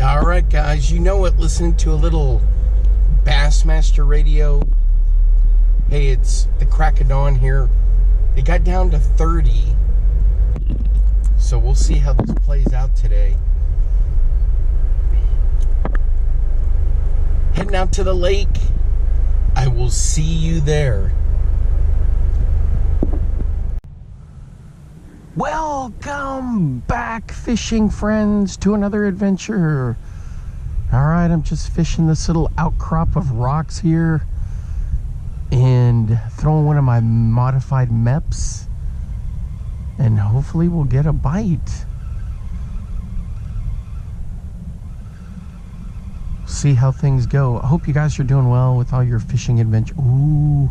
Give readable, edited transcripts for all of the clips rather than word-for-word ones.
Alright guys, you know what, listening to a little Bassmaster radio. Hey, it's the crack of dawn here. It got down to 30. So we'll see how this plays out today. Heading out to the lake. I will see you there. Welcome back, fishing friends, to another adventure. Alright, I'm just fishing this little outcrop of rocks here and throwing one of my modified MEPs, and hopefully we'll get a bite. See how things go. I hope you guys are doing well with all your fishing adventure. Ooh,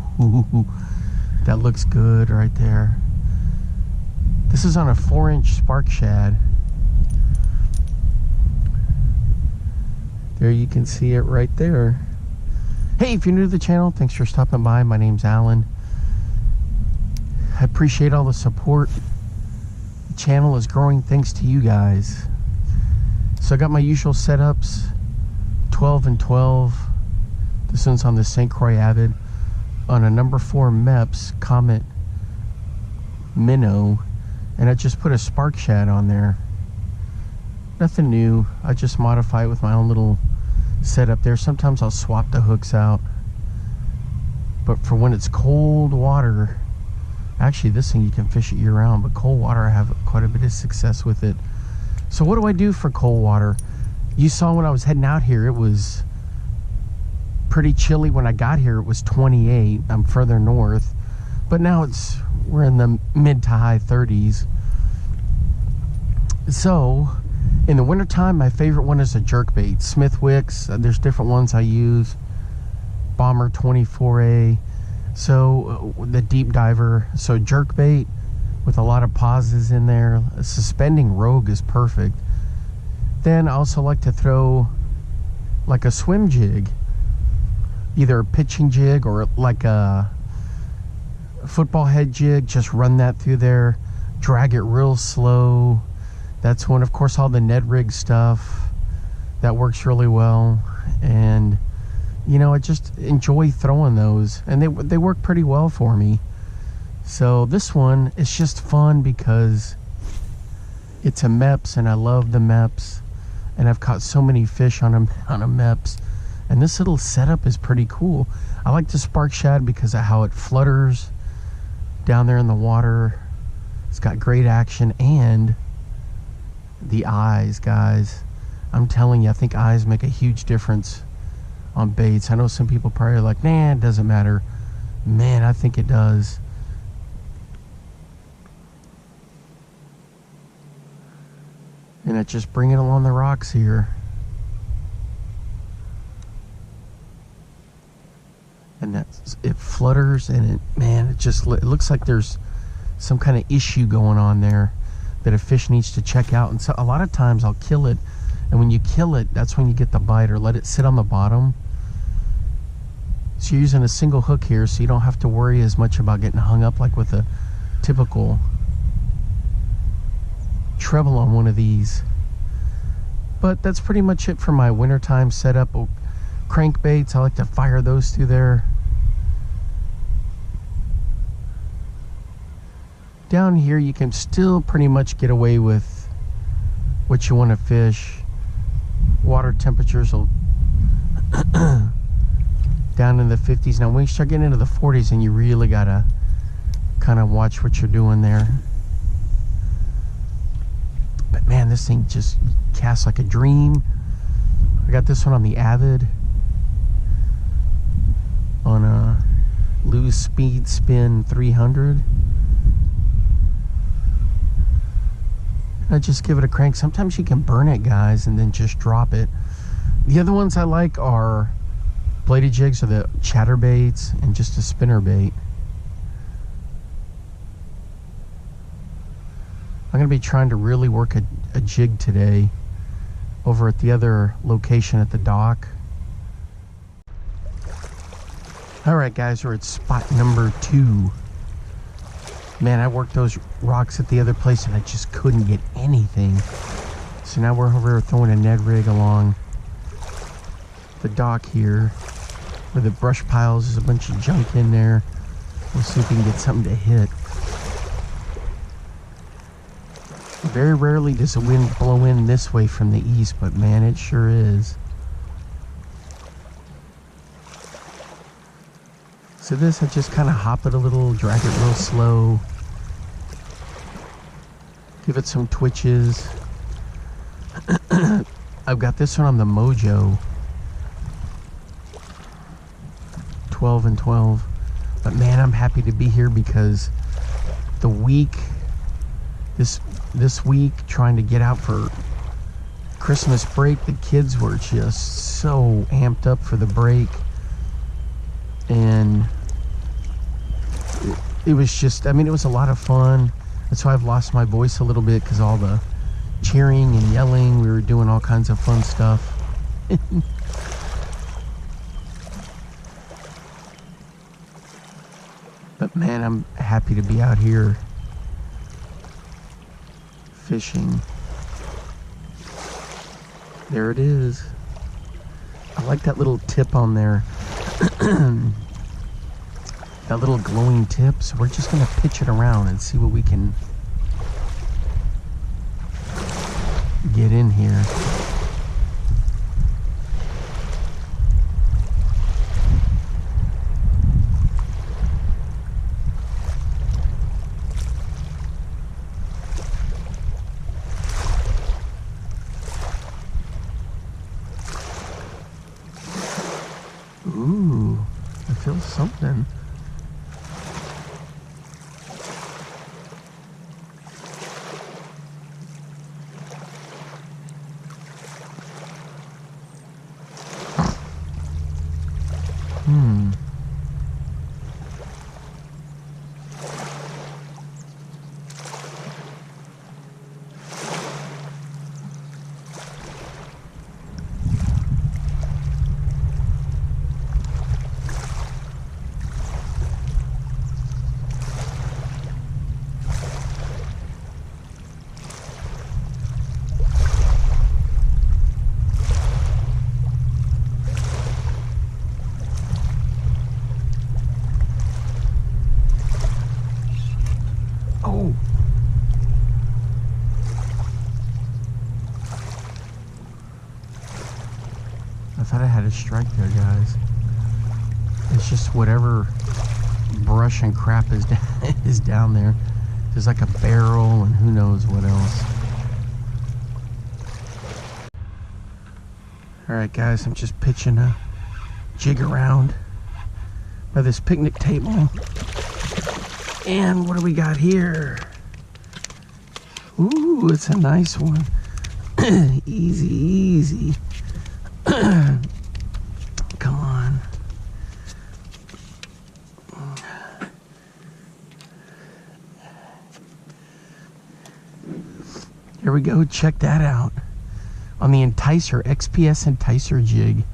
that looks good right there. This is on a 4-inch spark shad. There you can see it right there. Hey, if you're new to the channel, thanks for stopping by. My name's Alan. I appreciate all the support. The channel is growing thanks to you guys. So I got my usual setups, 12 and 12. This one's on the St. Croix Avid on a number 4 MEPS Comet Minnow. And I just put a spark shad on there. Nothing new. I just modify it with my own little setup there. Sometimes I'll swap the hooks out. But for when it's cold water, actually this thing you can fish it year round, but cold water I have quite a bit of success with it. So what do I do for cold water? You saw when I was heading out here, it was pretty chilly. When I got here, it was 28. I'm further north. But now we're in the mid to high 30s. So in the wintertime, my favorite one is a jerkbait. Smith Wicks. There's different ones I use. Bomber 24A. So the deep diver. So jerkbait with a lot of pauses in there. A suspending rogue is perfect. Then I also like to throw like a swim jig. Either a pitching jig or like a football head jig. Just run that through there, drag it real slow. That's when, of course, all the Ned rig stuff that works really well. And you know, I just enjoy throwing those, and they work pretty well for me. So this one is just fun because it's a MEPS, and I love the MEPS, and I've caught so many fish on a MEPS. And this little setup is pretty cool. I like the spark shad because of how it flutters down there in the water. It's got great action, and the eyes, guys. I'm telling you, I think eyes make a huge difference on baits. I know some people probably are like, nah, it doesn't matter. Man, I think it does. And I just bring it along the rocks here. And it flutters, and it looks like there's some kind of issue going on there that a fish needs to check out. And so a lot of times I'll kill it, and when you kill it, that's when you get the bite, or let it sit on the bottom. So you're using a single hook here, so you don't have to worry as much about getting hung up like with a typical treble on one of these. But that's pretty much it for my wintertime setup. Crankbaits, I like to fire those through there. Down here you can still pretty much get away with what you want to fish. Water temperatures will down in the 50s. Now when you start getting into the 40s, and you really gotta kind of watch what you're doing there. But man, this thing just casts like a dream. I got this one on the Avid on a Lose Speed Spin 300. I just give it a crank. Sometimes you can burn it, guys, and then just drop it. The other ones I like are bladed jigs, or the chatterbaits, and just a spinner bait. I'm going to be trying to really work a jig today over at the other location at the dock. Alright guys, we're at spot number 2. Man, I worked those rocks at the other place and I just couldn't get anything. So now we're over throwing a Ned rig along the dock here, where the brush piles, there's a bunch of junk in there. We'll see if we can get something to hit. Very rarely does the wind blow in this way from the east, but man, it sure is. So this, I just kind of hop it a little, drag it real slow, give it some twitches. I've got this one on the Mojo 12 and 12, but man, I'm happy to be here because the week, this week, trying to get out for Christmas break, the kids were just so amped up for the break, and it was just, I mean, it was a lot of fun. That's why I've lost my voice a little bit, because all the cheering and yelling, we were doing all kinds of fun stuff. But man, I'm happy to be out here fishing. There it is. I like that little tip on there. That little glowing tip. So we're just gonna pitch it around and see what we can get in here. Ooh, I feel something. Oh. I thought I had a strike there, guys. It's just whatever brush and crap is down there. There's like a barrel and who knows what else. Alright guys, I'm just pitching a jig around by this picnic table. And what do we got here? Ooh, it's a nice one. Easy, easy. Come on. Here we go, check that out. On the Enticer, XPS Enticer jig.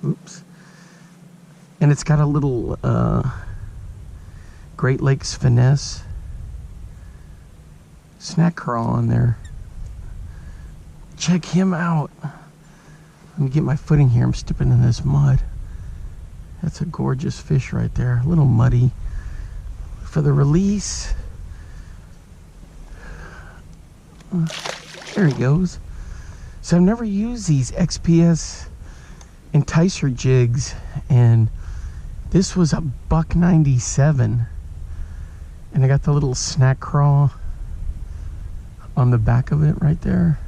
Oops. And it's got a little Great Lakes Finesse snack crawl on there. Check him out. Let me get my footing here. I'm stepping in this mud. That's a gorgeous fish right there. A little muddy. For the release. There he goes. So I've never used these XPS Enticer jigs, and this was a $1.97, and I got the little snack crawl on the back of it right there.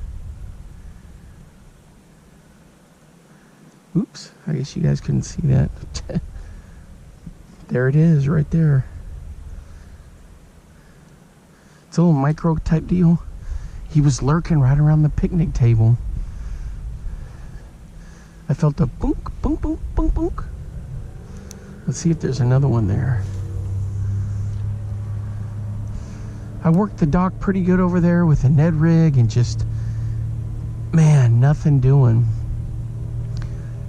Oops, I guess you guys couldn't see that. There it is right there. It's a little micro type deal. He was lurking right around the picnic table. I felt a boonk, boonk, boonk, boonk, boonk. Let's see if there's another one there. I worked the dock pretty good over there with a Ned rig and just, man, nothing doing.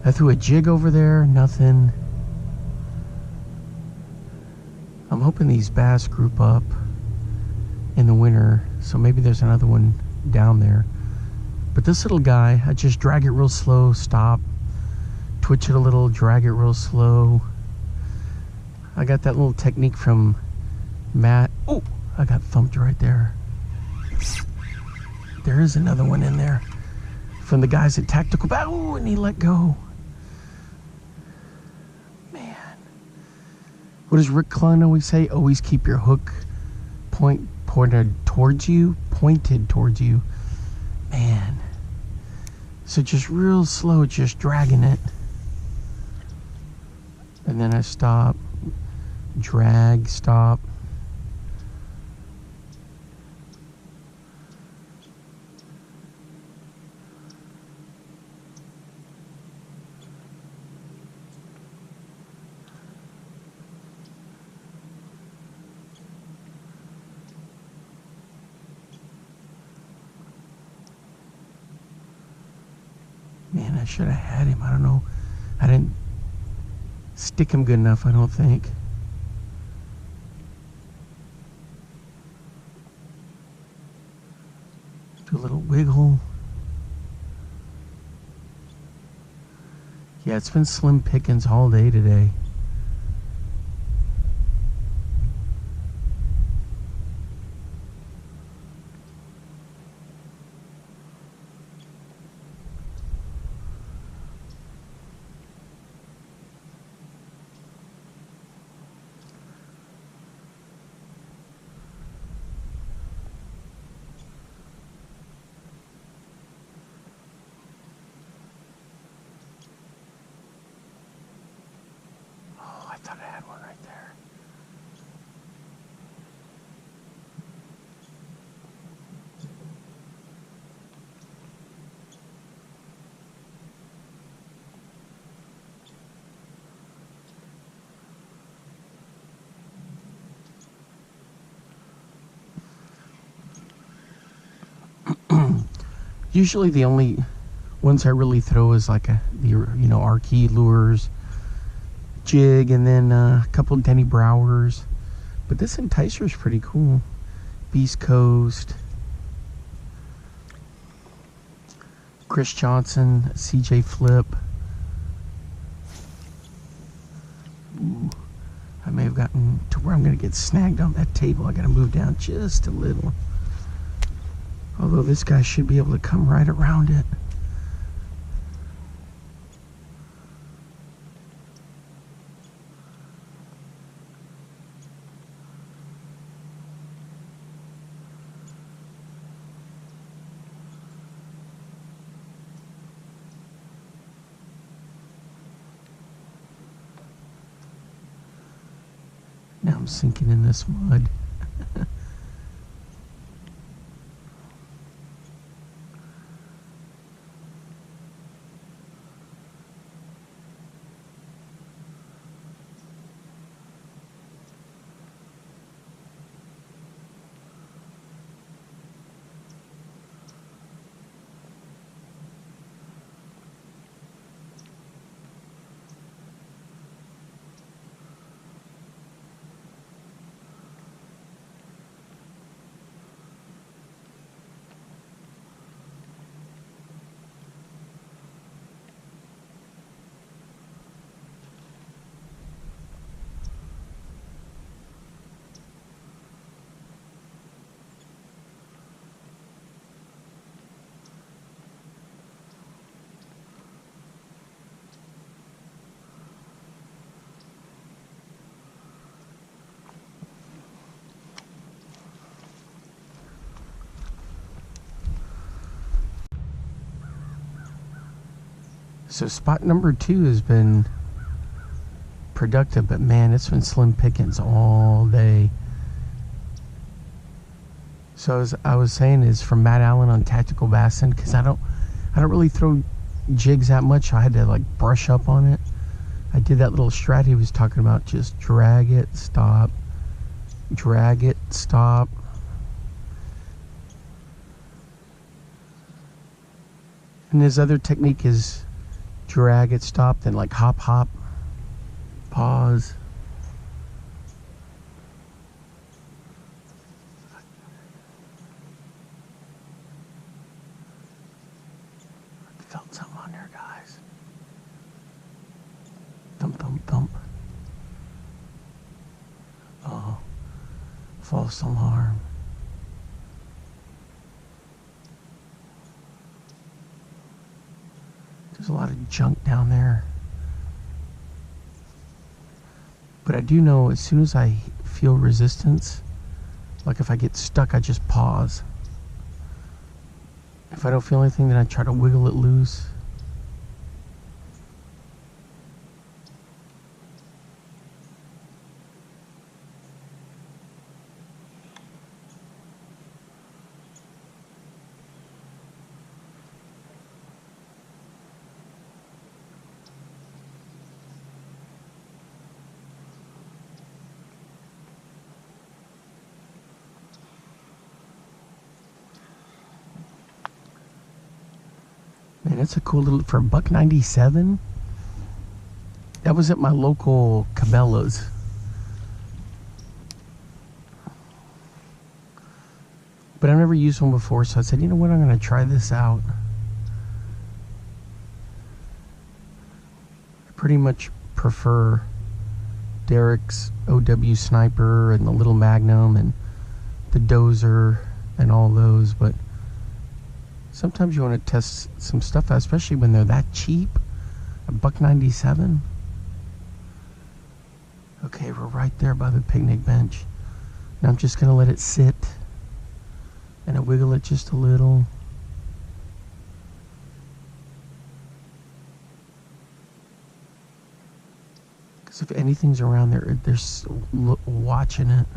I threw a jig over there, nothing. I'm I'm hoping these bass group up in the winter, so maybe there's another one down there. But this little guy, I just drag it real slow, stop, twitch it a little, drag it real slow. I got that little technique from Matt. Oh, I got thumped right there. There is another one in there from the guys at Tactical Bass. Oh, and he let go. Man. What does Rick Clun always say? Always keep your hook pointed towards you. Man. So just real slow, just dragging it. And then I stop, drag, stop. Man, I should have had him. I don't know. I didn't stick him good enough, I don't think. Do a little wiggle. Yeah, it's been slim pickings all day today. I thought I had one right there. Usually the only ones I really throw is like our key lures, jig, and then a couple of Denny Browers. But this Enticer is pretty cool. Beast Coast, Chris Johnson, CJ Flip. Ooh, I may have gotten to where I'm going to get snagged on that table. I got to move down just a little. Although this guy should be able to come right around it. Now I'm sinking in this mud. So spot number 2 has been productive, but man, it's been slim pickings all day. So as I was saying, is from Matt Allen on Tactical Bassing, because I don't really throw jigs that much. I had to like brush up on it. I did that little strat he was talking about, just drag it, stop, drag it, stop. And his other technique is drag it, stop, then like hop, hop, pause. there, guys. Thump, thump, thump. Oh, false alarm. There's a lot of junk down there. But I do know as soon as I feel resistance, like if I get stuck, I just pause. If I don't feel anything, then I try to wiggle it loose. Man, that's a cool little, for $1.97. That was at my local Cabela's. But I've never used one before, so I said, you know what, I'm going to try this out. I pretty much prefer Derek's OW Sniper and the little Magnum and the Dozer and all those, but sometimes you want to test some stuff out, especially when they're that cheap. $1.97. Okay, we're right there by the picnic bench. Now I'm just gonna let it sit, and I wiggle it just a little. Because if anything's around there, they're watching it.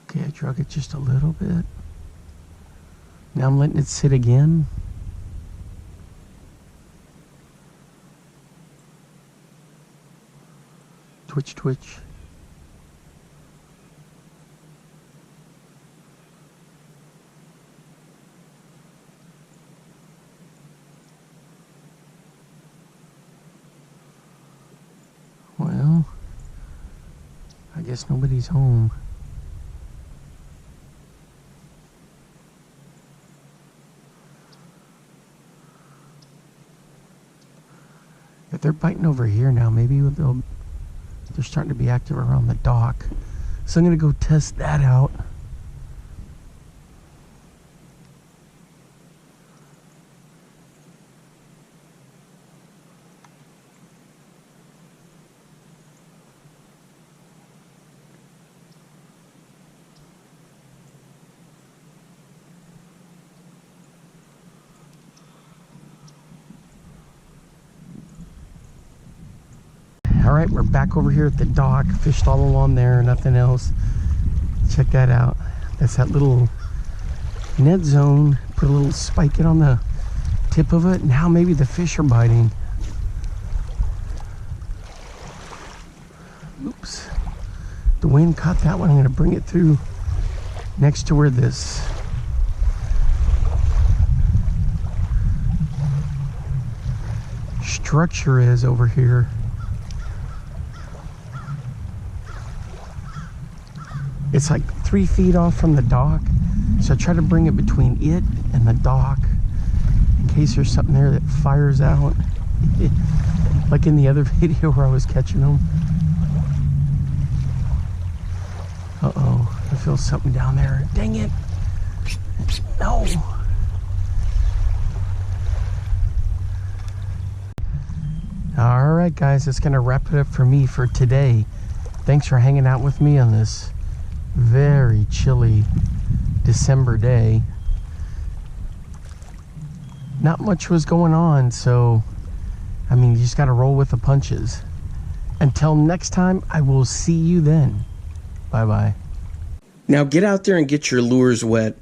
Okay, I drug it just a little bit. Now I'm letting it sit again. Twitch, twitch. Well, I guess nobody's home. If they're biting over here now, maybe they're starting to be active around the dock. So I'm going to go test that out. Alright, we're back over here at the dock. Fished all along there, nothing else. Check that out. That's that little net zone. Put a little spike in on the tip of it. Now maybe the fish are biting. Oops. The wind caught that one. I'm going to bring it through next to where this structure is over here. It's like 3 feet off from the dock, so I try to bring it between it and the dock in case there's something there that fires out, like in the other video where I was catching them. Uh-oh, I feel something down there. Dang it! No! Alright guys, that's gonna wrap it up for me for today. Thanks for hanging out with me on this very chilly December day. Not much was going on, so I mean, you just got to roll with the punches. Until next time, I will see you then. Bye bye. Now get out there and get your lures wet.